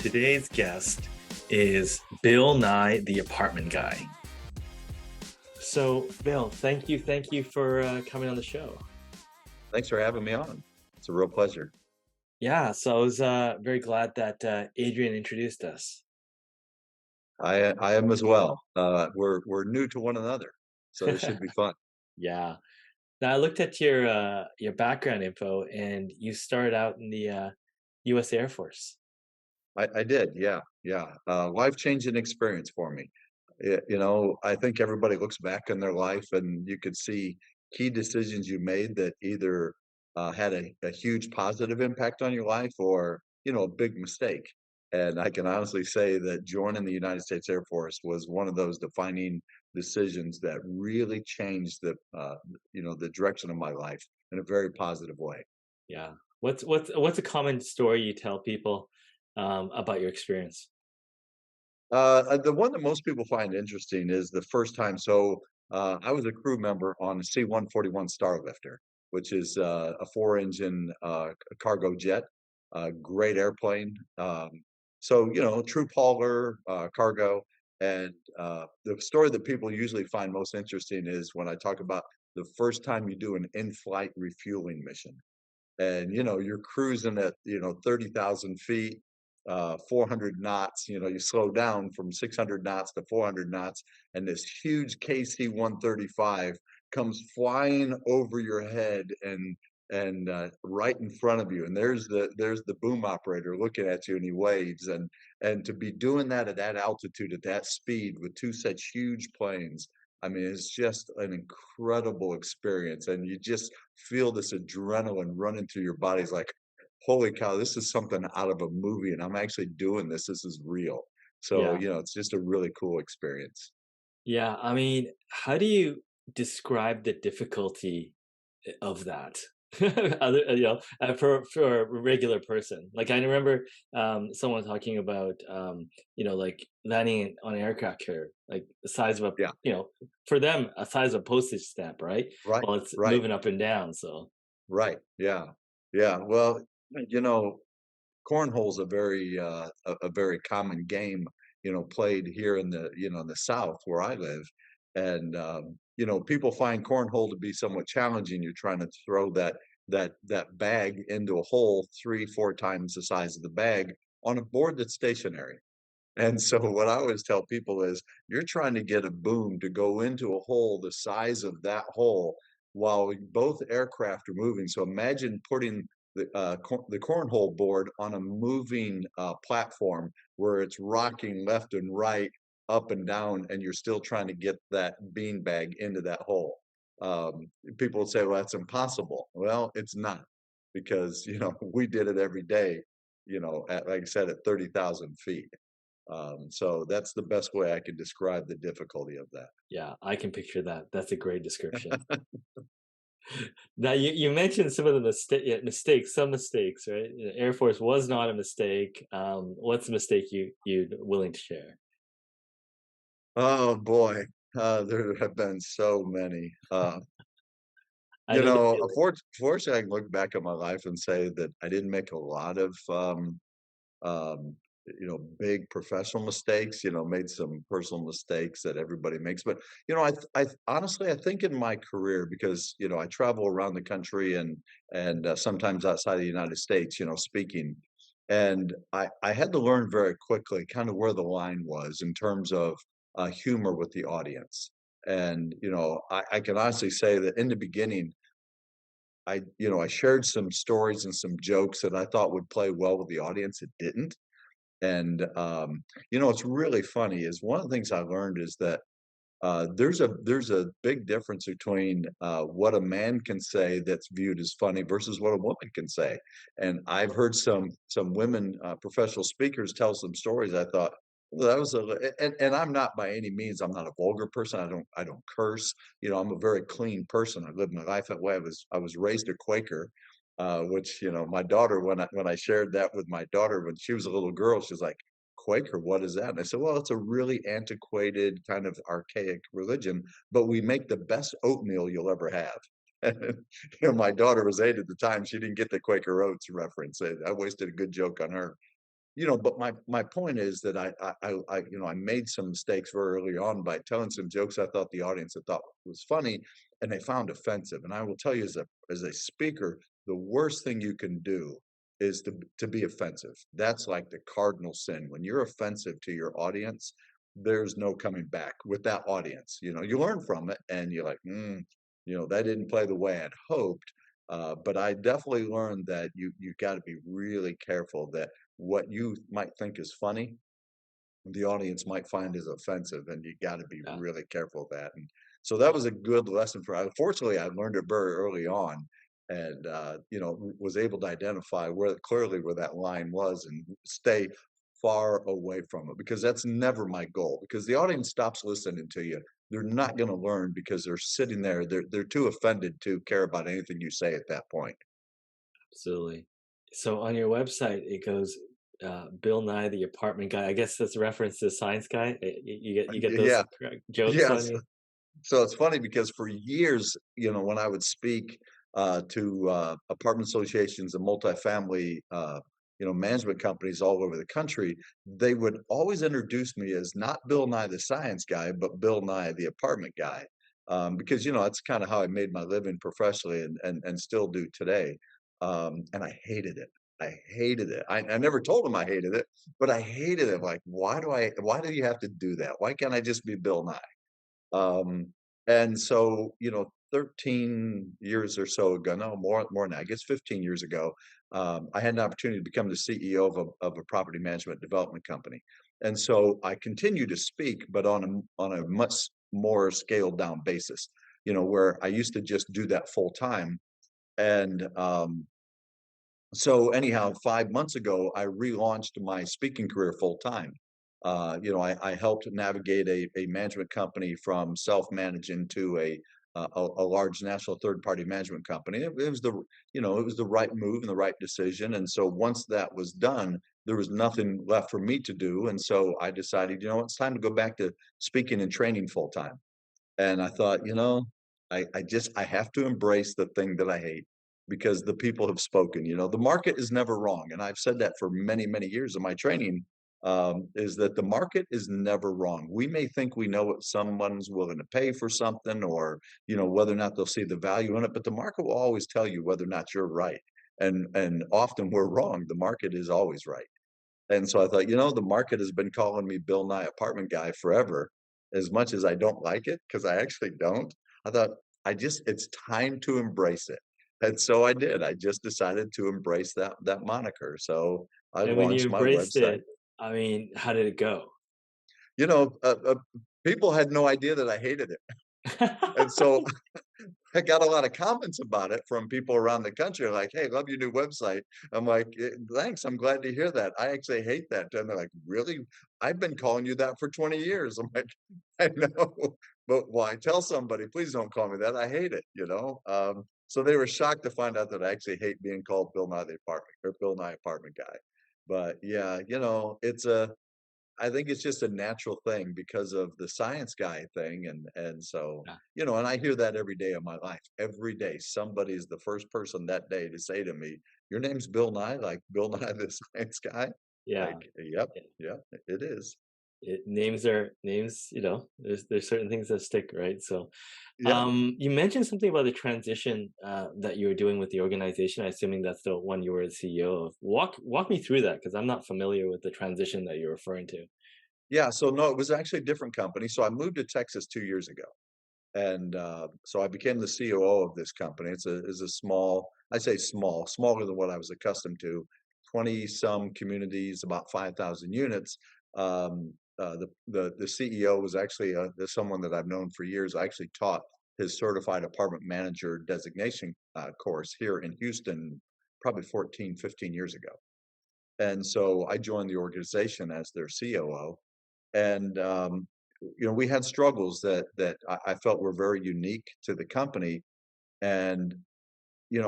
Today's guest is Bill Nye, the apartment guy. So, Bill, thank you for coming on the show. Thanks for having me on. It's a real pleasure. Yeah, so I was very glad that Adrian introduced us. I am as well. We're new to one another, so this should be fun. Yeah. Now I looked at your background info, and you started out in the U.S. Air Force. I did, yeah, yeah. Life-changing experience for me. I think everybody looks back in their life and you could see key decisions you made that either had a huge positive impact on your life or, a big mistake. And I can honestly say that joining the United States Air Force was one of those defining decisions that really changed the direction of my life in a very positive way. Yeah. What's a common story you tell people about your experience? The one that most people find interesting is the first time. I was a crew member on a C-141 Starlifter, which is a four-engine cargo jet, great airplane. Troop hauler, cargo. And the story that people usually find most interesting is when I talk about the first time you do an in-flight refueling mission. And you're cruising at 30,000 feet, 400 knots. You slow down from 600 knots to 400 knots, and this huge KC-135 comes flying over your head and right in front of you, and there's the boom operator looking at you, and he waves. And to be doing that at that altitude, at that speed, with two such huge planes, I mean, it's just an incredible experience, and you just feel this adrenaline running through your body. It's like, holy cow, this is something out of a movie, and I'm actually doing this. This is real. So, Yeah. it's just a really cool experience. Yeah, I mean, how do you describe the difficulty of that? Other, for a regular person. Like I remember someone talking about like landing on an aircraft carrier, like the size of a, Yeah, for them a size of a postage stamp, right? right, Well, it's right, moving up and down, so right. Yeah, yeah. Well, you know, cornhole's a very common game, played here in the South where I live. And people find cornhole to be somewhat challenging. You're trying to throw that bag into a hole 3, 4 times the size of the bag on a board that's stationary. And so what I always tell people is you're trying to get a boom to go into a hole the size of that hole while both aircraft are moving. So imagine putting the cornhole board on a moving platform where it's rocking left and right, up and down, and you're still trying to get that beanbag into that hole. People would say, "Well, that's impossible." Well, it's not, because we did it every day. At, like I said, at 30,000 feet. So that's the best way I could describe the difficulty of that. yeah, I can picture that. That's a great description. Now you mentioned some of the mistakes, some mistakes, right? The Air Force was not a mistake. What's a mistake you willing to share? Oh boy, there have been so many. I know the feeling. Fortunately, I can look back at my life and say that I didn't make a lot of um, big professional mistakes. Made some personal mistakes that everybody makes. But I honestly, I think in my career, because I travel around the country and sometimes outside of the United States, speaking, and I had to learn very quickly kind of where the line was in terms of humor with the audience. And I can honestly say that in the beginning, I shared some stories and some jokes that I thought would play well with the audience. It didn't. And, what's really funny is one of the things I learned is that there's a big difference between what a man can say that's viewed as funny versus what a woman can say. And I've heard some women professional speakers tell some stories. I thought, well, that was and I'm not, by any means, I'm not a vulgar person. I don't curse. I'm a very clean person. I lived my life that way. I was raised a Quaker, which my daughter, when I shared that with my daughter when she was a little girl, she was like, Quaker, what is that? And I said, well, it's a really antiquated, kind of archaic religion, but we make the best oatmeal you'll ever have. And my daughter was 8 at the time. She didn't get the Quaker Oats reference. I wasted a good joke on her. But my point is that I made some mistakes very early on by telling some jokes I thought the audience had thought was funny, and they found offensive. And I will tell you, as a speaker, the worst thing you can do is to be offensive. That's like the cardinal sin. When you're offensive to your audience, there's no coming back with that audience. You learn from it, and you're like, that didn't play the way I'd hoped. But I definitely learned that you got to be really careful that what you might think is funny, the audience might find is offensive, and you got to be Yeah, really careful of that. And so that was a good lesson for. Unfortunately, I learned it very early on, and was able to identify where that line was, and stay far away from it because that's never my goal. Because the audience stops listening to you. They're not going to learn because they're sitting there. They're too offended to care about anything you say at that point. absolutely. So on your website, it goes, Bill Nye, the apartment guy. I guess that's a reference to Science Guy. You get those Yeah. jokes on Yes. you. So it's funny because for years, when I would speak to apartment associations and multifamily, management companies all over the country, they would always introduce me as not Bill Nye the science guy, but Bill Nye the apartment guy, because that's kind of how I made my living professionally, and still do today. And I hated it. I hated it. I never told them I hated it, but I hated it. Like, why do you have to do that? Why can't I just be Bill Nye? And so, 13 years or so ago, no, more than that, I guess 15 years ago, I had an opportunity to become the CEO of a property management development company. And so I continue to speak, but on a much more scaled down basis, where I used to just do that full time. And so anyhow, 5 months ago, I relaunched my speaking career full time. I helped navigate a management company from self-managing to a large national third-party management company. It was the right move and the right decision. And so once that was done, there was nothing left for me to do. And so I decided, it's time to go back to speaking and training full time. And I thought, I have to embrace the thing that I hate because the people have spoken. The market is never wrong. And I've said that for many, many years of my training, is that the market is never wrong. We may think we know what someone's willing to pay for something, or, whether or not they'll see the value in it, but the market will always tell you whether or not you're right. And often we're wrong. The market is always right. And so I thought, the market has been calling me Bill Nye apartment guy forever. As much as I don't like it, because I actually don't, I thought it's time to embrace it. And so I did. I just decided to embrace that moniker. So I And when you launched my embraced website. it, I mean, how did it go? You know, uh, uh, People had no idea that I hated it. And so I got a lot of comments about it from people around the country, like, "Hey, love your new website." I'm like, Thanks, I'm glad to hear that. I actually hate that." And they're like, "Really? I've been calling you that for 20 years." I'm like, "I know, but why tell somebody? Please don't call me that. I hate it." So they were shocked to find out that I actually hate being called Bill Nye the apartment, or Bill Nye apartment guy. But yeah, I think it's just a natural thing because of the science guy thing, and so, Yeah, and I hear that every day of my life. Every day, somebody is the first person that day to say to me, "Your name's Bill Nye, like Bill Nye the science guy?" yeah, Like, "Yep, yeah. yep, it is." Names are names. There's certain things that stick, right? So, Yeah. you mentioned something about the transition that you were doing with the organization. I assuming that's the one you were the CEO of. Walk me through that because I'm not familiar with the transition that you're referring to. Yeah, so no, it was actually a different company. So I moved to Texas 2 years ago, and, so I became the COO of this company. It's a small, I say small, smaller than what I was accustomed to, 20 some communities, about 5,000 units. The CEO was actually, someone that I've known for years. I actually taught his certified apartment manager designation, course here in Houston probably 14, 15 years ago. And so I joined the organization as their COO, and we had struggles that I felt were very unique to the company. And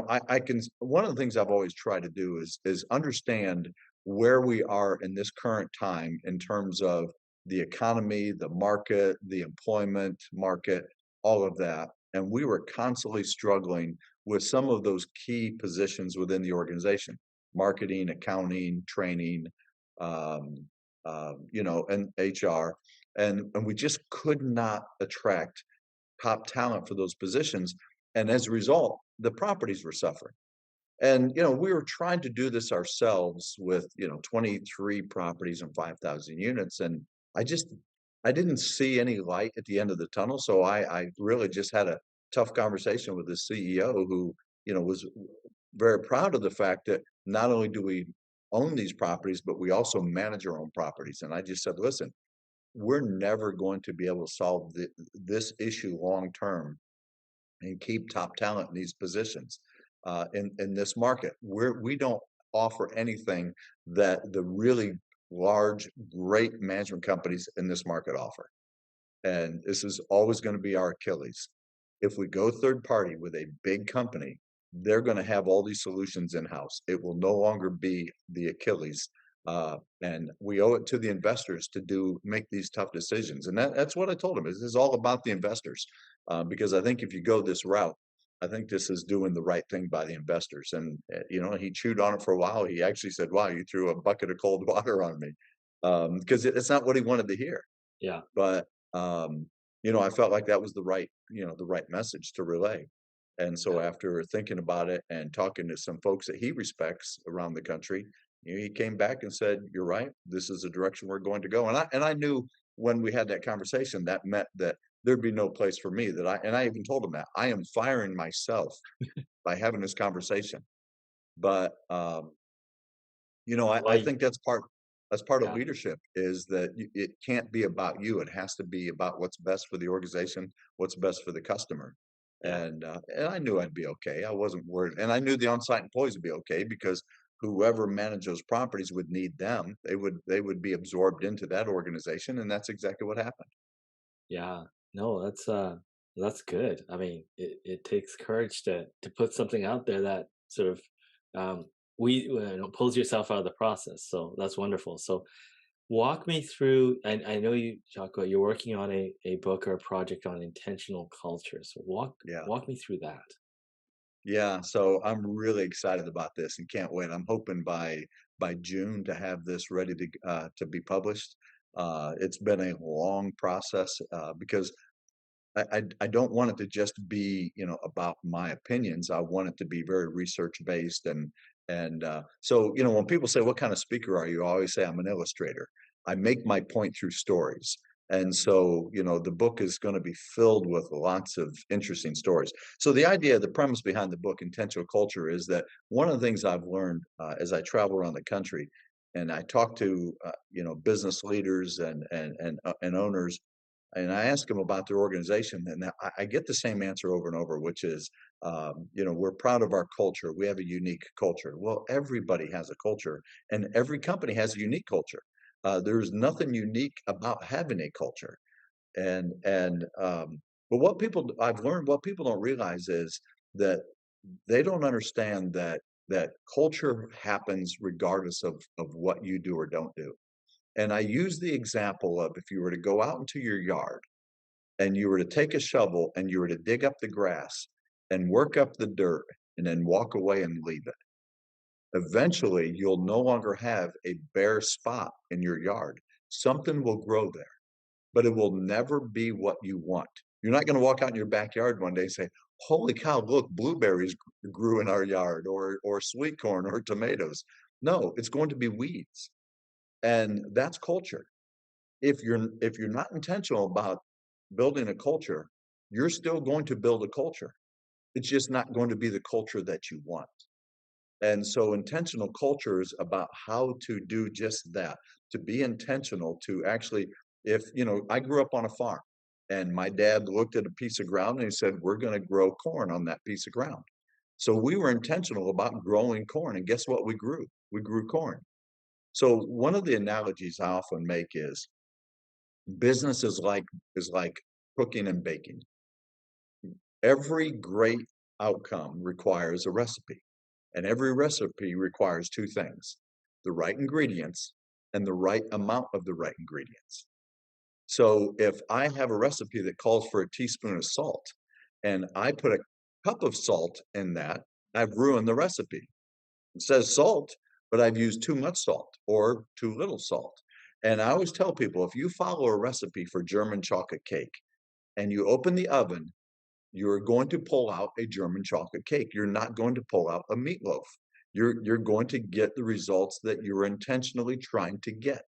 I can, one of the things I've always tried to do is understand where we are in this current time in terms of the economy, the market, the employment market, all of that. And we were constantly struggling with some of those key positions within the organization: marketing, accounting, training. um, and HR, and we just could not attract top talent for those positions. And as a result, the properties were suffering. And we were trying to do this ourselves with 23 properties and 5,000 units, and I just I didn't see any light at the end of the tunnel. So I really just had a tough conversation with the CEO, who was very proud of the fact that not only do we own these properties, but we also manage our own properties. And I just said, listen, we're never going to be able to solve this issue long term and keep top talent in these positions in this market. We don't offer anything that the really large, great management companies in this market offer, and this is always going to be our Achilles. If we go third party with a big company, they're going to have all these solutions in house. It will no longer be the Achilles, and we owe it to the investors to make these tough decisions. And that's what I told him. This is all about the investors, because I think if you go this route, I think this is doing the right thing by the investors. And he chewed on it for a while. He actually said, "Wow, you threw a bucket of cold water on me," because it's not what he wanted to hear. Yeah. But, I felt like that was the right message to relay. And so Yeah. after thinking about it and talking to some folks that he respects around the country, he came back and said, "You're right. This is the direction we're going to go." And I knew when we had that conversation, that meant that there'd be no place for me, and I even told him that I am firing myself by having this conversation. But, I Why? think that's part of Yeah. leadership, is that it can't be about you. It has to be about what's best for the organization, what's best for the customer. Yeah. And I knew I'd be okay. I wasn't worried, and I knew the on-site employees would be okay, because whoever managed those properties would need them. They would be absorbed into that organization, and that's exactly what happened. Yeah. No, that's good. I mean, it takes courage to put something out there that sort of um pulls yourself out of the process. So that's wonderful. So walk me through, and I know you talk about you're working on a book or a project on intentional culture. So Yeah. walk me through that. Yeah, so I'm really excited about this and can't wait. I'm hoping by June to have this ready to be published. It's been a long process, because I don't want it to just be, about my opinions. I want it to be very research based, so when people say, "What kind of speaker are you?" I always say I'm an illustrator. I make my point through stories. And so, the book is going to be filled with lots of interesting stories. So the idea, the premise behind the book, Intentional Culture, is that one of the things I've learned as I travel around the country and I talk to business leaders and owners, and I ask them about their organization, and I get the same answer over and over, which is, we're proud of our culture. We have a unique culture. Well, everybody has a culture, and every company has a unique culture. There's nothing unique about having a culture. But I've learned, what people don't realize is that they don't understand that culture happens regardless of what you do or don't do. And I use the example of, if you were to go out into your yard and you were to take a shovel and you were to dig up the grass and work up the dirt and then walk away and leave it, eventually you'll no longer have a bare spot in your yard. Something will grow there, but it will never be what you want. You're not going to walk out in your backyard one day and say, "Holy cow, look, blueberries grew in our yard," or sweet corn or tomatoes. No, it's going to be weeds. And that's culture. If you're not intentional about building a culture, you're still going to build a culture. It's just not going to be the culture that you want. And so intentional culture is about how to do just that, to be intentional, to actually, if, I grew up on a farm, and my dad looked at a piece of ground and he said, "We're going to grow corn on that piece of ground." So we were intentional about growing corn. And guess what we grew? We grew corn. So one of the analogies I often make is, business is like cooking and baking. Every great outcome requires a recipe, and every recipe requires two things: the right ingredients and the right amount of the right ingredients. So if I have a recipe that calls for a teaspoon of salt and I put a cup of salt in that, I've ruined the recipe. It says salt, but I've used too much salt or too little salt. And I always tell people, if you follow a recipe for German chocolate cake and you open the oven, you're going to pull out a German chocolate cake. You're not going to pull out a meatloaf. You're going to get the results that you're intentionally trying to get.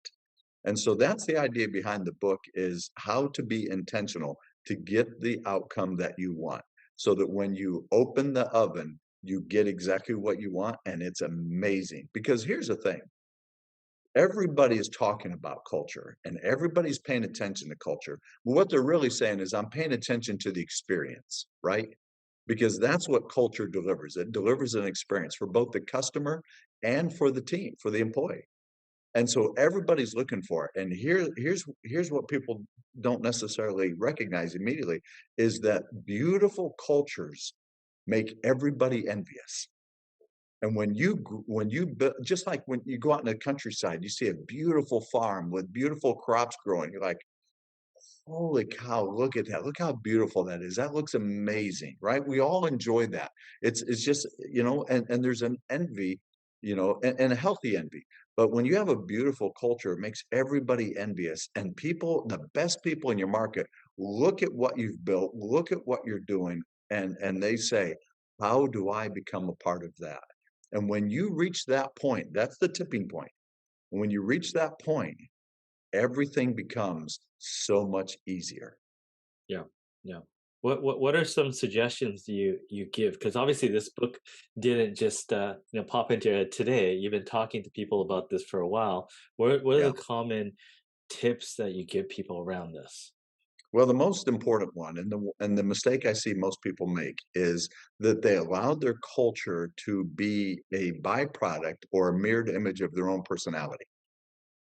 And so that's the idea behind the book, is how to be intentional to get the outcome that you want. So that when you open the oven, you get exactly what you want, and it's amazing. Because here's the thing, everybody is talking about culture and everybody's paying attention to culture. But what they're really saying is, I'm paying attention to the experience, right? Because that's what culture delivers. It delivers an experience for both the customer and for the team, for the employee. And so everybody's looking for it. And here's what people don't necessarily recognize immediately, is that beautiful cultures make everybody envious. And when you just like when you go out in the countryside, you see a beautiful farm with beautiful crops growing. You're like, holy cow, look at that. Look how beautiful that is. That looks amazing, right? We all enjoy that. It's just, and there's an envy, and a healthy envy. But when you have a beautiful culture, it makes everybody envious. And people, the best people in your market, look at what you've built, look at what you're doing, and they say, how do I become a part of that? And when you reach that point, that's the tipping point. When you reach that point, everything becomes so much easier. Yeah, yeah. What are some suggestions you give? Because obviously this book didn't just pop into your head today. You've been talking to people about this for a while. What are Yeah. the common tips that you give people around this? Well, the most important one, and the mistake I see most people make, is that they allowed their culture to be a byproduct or a mirrored image of their own personality.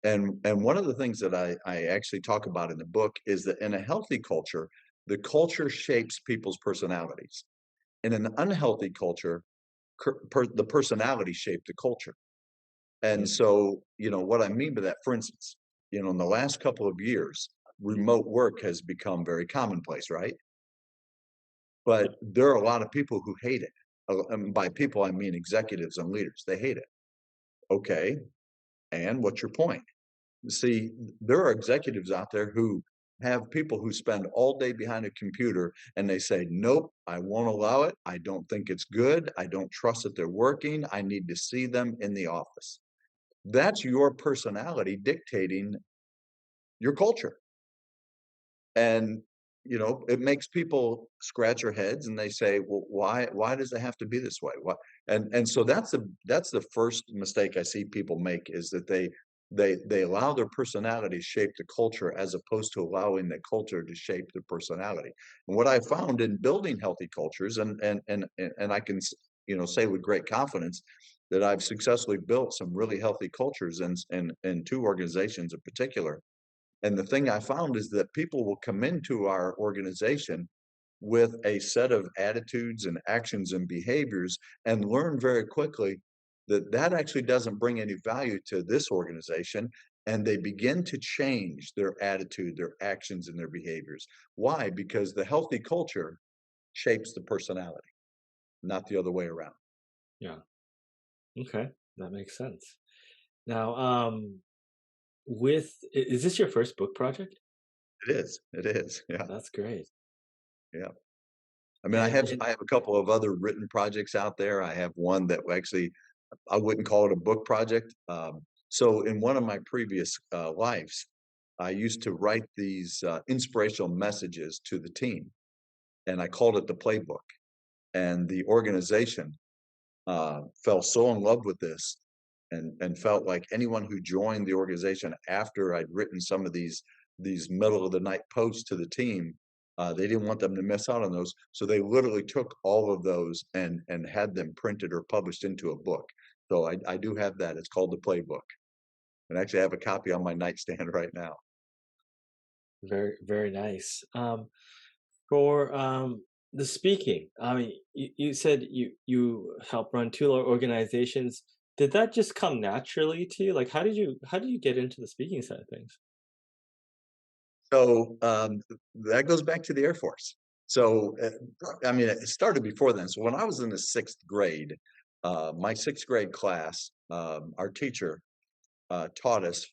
And one of the things that I actually talk about in the book is that in a healthy culture, the culture shapes people's personalities. In an unhealthy culture, the personality shaped the culture. And Mm, so, what I mean by that, for instance, in the last couple of years, remote work has become very commonplace, right? yeah, But there are a lot of people who hate it. And by people, I mean executives and leaders. They hate it. Okay. And what's your point? See, there are executives out there who have people who spend all day behind a computer and they say, nope, I won't allow it. I don't think it's good. I don't trust that they're working. I need to see them in the office. That's your personality dictating your culture. And, it makes people scratch their heads and they say, well, why does it have to be this way? What? And so that's the first mistake I see people make, is that they allow their personality to shape the culture as opposed to allowing the culture to shape the personality. And what I found in building healthy cultures, and I can say with great confidence that I've successfully built some really healthy cultures in two organizations in particular. And the thing I found is that people will come into our organization with a set of attitudes and actions and behaviors and learn very quickly that that actually doesn't bring any value to this organization. And they begin to change their attitude, their actions, and their behaviors. Why? Because the healthy culture shapes the personality, not the other way around. yeah. Okay, that makes sense. Now, is this your first book project? It is. It is. Yeah. That's great. Yeah. I mean, I have And I have a couple of other written projects out there. I have one that actually I wouldn't call it a book project. So in one of my previous lives, I used to write these inspirational messages to the team, and I called it the playbook. And the organization fell so in love with this, and felt like anyone who joined the organization after I'd written some of these middle of the night posts to the team, they didn't want them to miss out on those. So they literally took all of those and had them printed or published into a book. So I do have that. It's called the Playbook, and actually I have a copy on my nightstand right now. very, very nice. For the speaking, I mean, you said you help run two organizations. Did that just come naturally to you? Like, how did you get into the speaking side of things? So that goes back to the Air Force. So I mean, it started before then. So when I was in the sixth grade, my sixth grade class our teacher taught us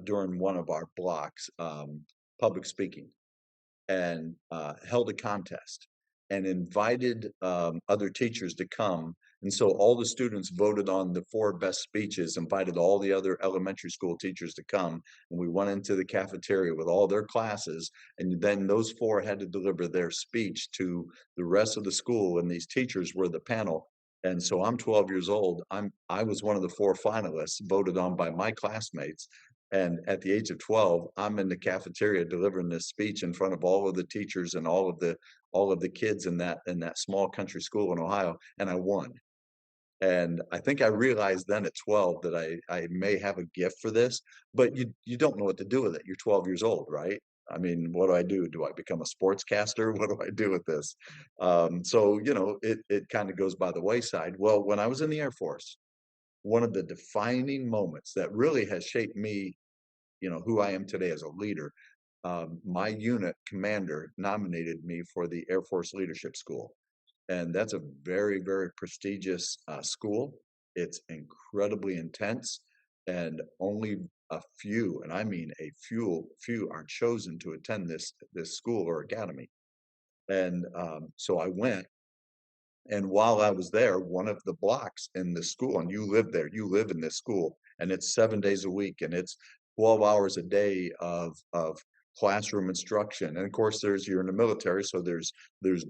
during one of our blocks public speaking and held a contest and invited other teachers to come. And so all the students voted on the four best speeches, invited all the other elementary school teachers to come. And we went into the cafeteria with all their classes. And then those four had to deliver their speech to the rest of the school. And these teachers were the panel. And so I'm 12 years old. I was one of the four finalists voted on by my classmates. And at the age of 12, I'm in the cafeteria delivering this speech in front of all of the teachers and all of the kids in that small country school in Ohio, and I won. And I think I realized then at 12 that I may have a gift for this, but you don't know what to do with it. You're 12 years old, right? I mean, what do I do? Do I become a sportscaster? What do I do with this? So you know, it kind of goes by the wayside. Well, when I was in the Air Force, one of the defining moments that really has shaped me, you know, who I am today as a leader, my unit commander nominated me for the Air Force Leadership School. And that's a very, very prestigious school. It's incredibly intense, and only a few, and I mean a few are chosen to attend this school or academy. And so I went, and while I was there, one of the blocks in the school, and you live there, you live in this school, and it's 7 days a week, and it's 12 hours a day of classroom instruction. And of course, you're in the military, so there's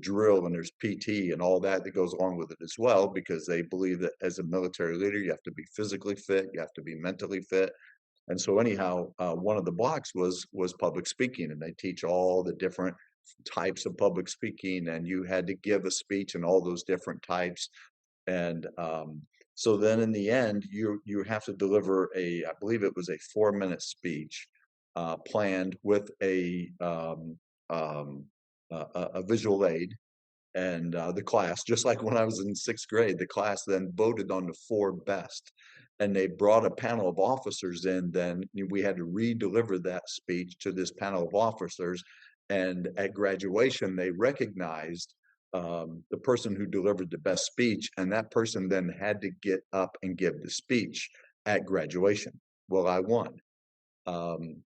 drill and there's PT and all that that goes along with it as well, because they believe that as a military leader, you have to be physically fit, you have to be mentally fit. And so anyhow, one of the blocks was public speaking, and they teach all the different types of public speaking, and you had to give a speech in all those different types. And so then in the end, you have to deliver I believe it was a 4 minute speech planned with a visual aid. And the class, just like when I was in sixth grade, the class then voted on the four best. And they brought a panel of officers in. Then we had to re-deliver that speech to this panel of officers. And at graduation, they recognized the person who delivered the best speech, and that person then had to get up and give the speech at graduation. Well, I won.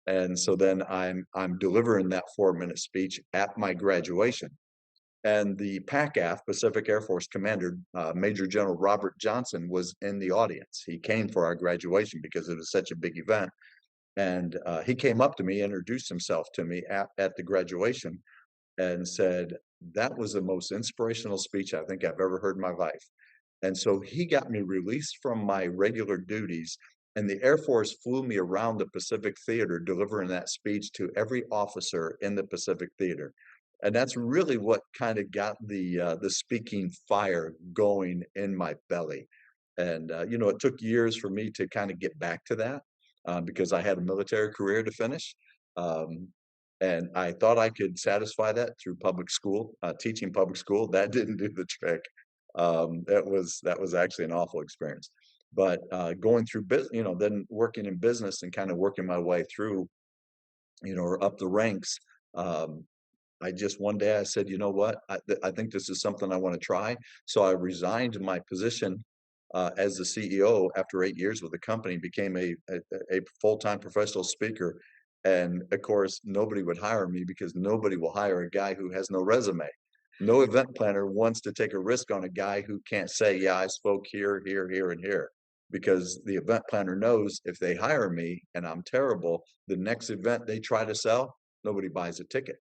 And so then I'm delivering that 4 minute speech at my graduation, and the PACAF, Pacific Air Force Commander, Major General Robert Johnson, was in the audience. He came for our graduation because it was such a big event. And he came up to me, introduced himself to me at the graduation, and said, "That was the most inspirational speech I think I've ever heard in my life." And so he got me released from my regular duties, and the Air Force flew me around the Pacific Theater delivering that speech to every officer in the Pacific Theater. And that's really what kind of got the speaking fire going in my belly. And you know, it took years for me to kind of get back to that because I had a military career to finish. Um, and I thought I could satisfy that through public school, teaching public school. That didn't do the trick. That was actually an awful experience. But going through business, you know, then working in business and kind of working my way through, you know, or up the ranks. Um, I just one day I said, you know what, I think this is something I want to try. So I resigned my position as the CEO after 8 years with the company, became a full time professional speaker. And of course, nobody would hire me because nobody will hire a guy who has no resume. No event planner wants to take a risk on a guy who can't say, yeah, I spoke here, here, here, and here. Because the event planner knows if they hire me and I'm terrible, the next event they try to sell, nobody buys a ticket.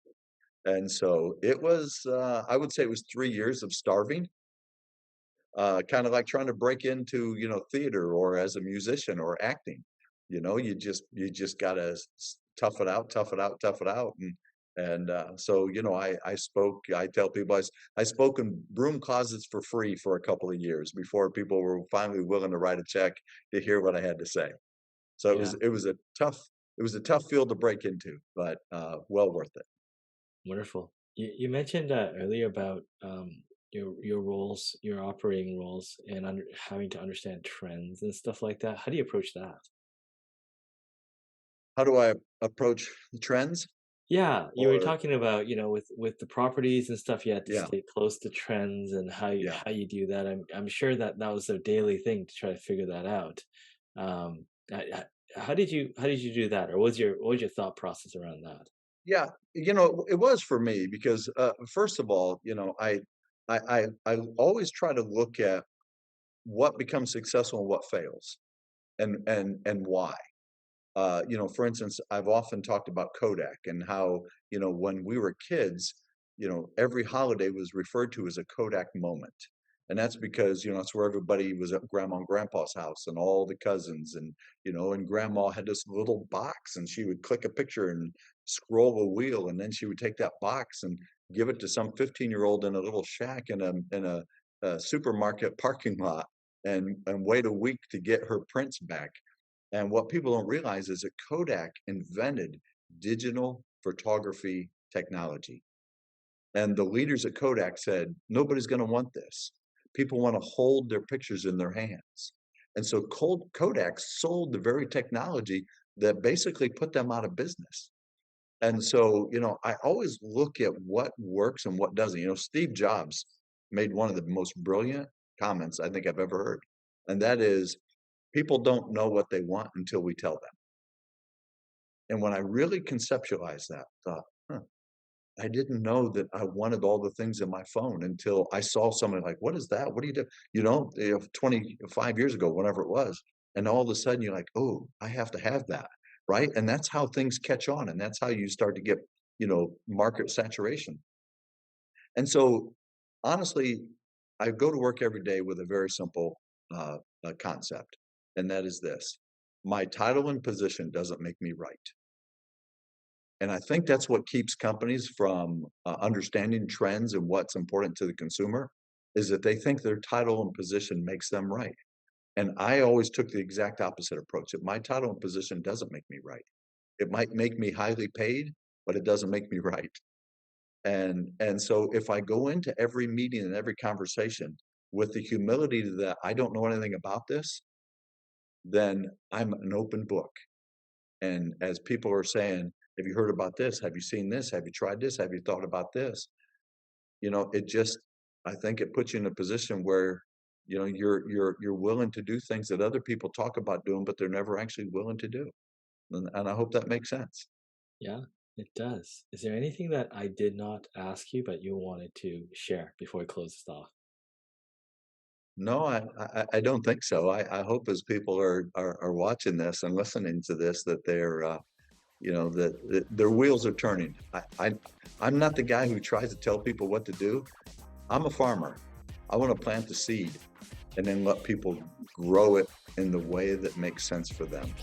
And so it was, I would say it was 3 years of starving, kinda like trying to break into, you know, theater or as a musician or acting. You know, you just gotta tough it out, tough it out, tough it out. And so, you know, I tell people I spoke in broom closets for free for a couple of years before people were finally willing to write a check to hear what I had to say. So Yeah, it was a tough field to break into, but, well worth it. wonderful. You mentioned earlier about your roles, your operating roles, and having to understand trends and stuff like that. How do you approach that? How do I approach the trends? Yeah, you were or talking about, with the properties and stuff, you had to yeah, stay close to trends and yeah. how you do that. I'm sure that that was a daily thing to try to figure that out. How did you do that, or what was your thought process around that? Yeah, it was for me because, first of all, I always try to look at what becomes successful and what fails, and why. For instance, I've often talked about Kodak and how, when we were kids, every holiday was referred to as a Kodak moment. And that's because, that's where everybody was at grandma and grandpa's house and all the cousins and grandma had this little box and she would click a picture and scroll a wheel and then she would take that box and give it to some 15-year-old in a little shack in a supermarket parking lot and wait a week to get her prints back. And what people don't realize is that Kodak invented digital photography technology. And the leaders at Kodak said, nobody's going to want this. People want to hold their pictures in their hands. And so Kodak sold the very technology that basically put them out of business. And so, I always look at what works and what doesn't. Steve Jobs made one of the most brilliant comments I think I've ever heard. And that is, people don't know what they want until we tell them. And when I really conceptualized that, I thought, huh, I didn't know that I wanted all the things in my phone until I saw somebody like, what is that? What do you do? 25 years ago, whatever it was. And all of a sudden you're like, oh, I have to have that. Right. And that's how things catch on. And that's how you start to get, market saturation. And so honestly, I go to work every day with a very simple concept. And that is this: my title and position doesn't make me right. And I think that's what keeps companies from, understanding trends and what's important to the consumer, is that they think their title and position makes them right. And I always took the exact opposite approach, that my title and position doesn't make me right. It might make me highly paid, but it doesn't make me right. And so if I go into every meeting and every conversation with the humility that I don't know anything about this, then I'm an open book. And as people are saying, "Have you heard about this? Have you seen this? Have you tried this? Have you thought about this?" It just I think it puts you in a position where, you're willing to do things that other people talk about doing, but they're never actually willing to do. And I hope that makes sense. Yeah, it does. Is there anything that I did not ask you but you wanted to share before we close this off? No, I don't think so. I hope as people are watching this and listening to this that that their wheels are turning. I'm not the guy who tries to tell people what to do. I'm a farmer. I want to plant the seed and then let people grow it in the way that makes sense for them.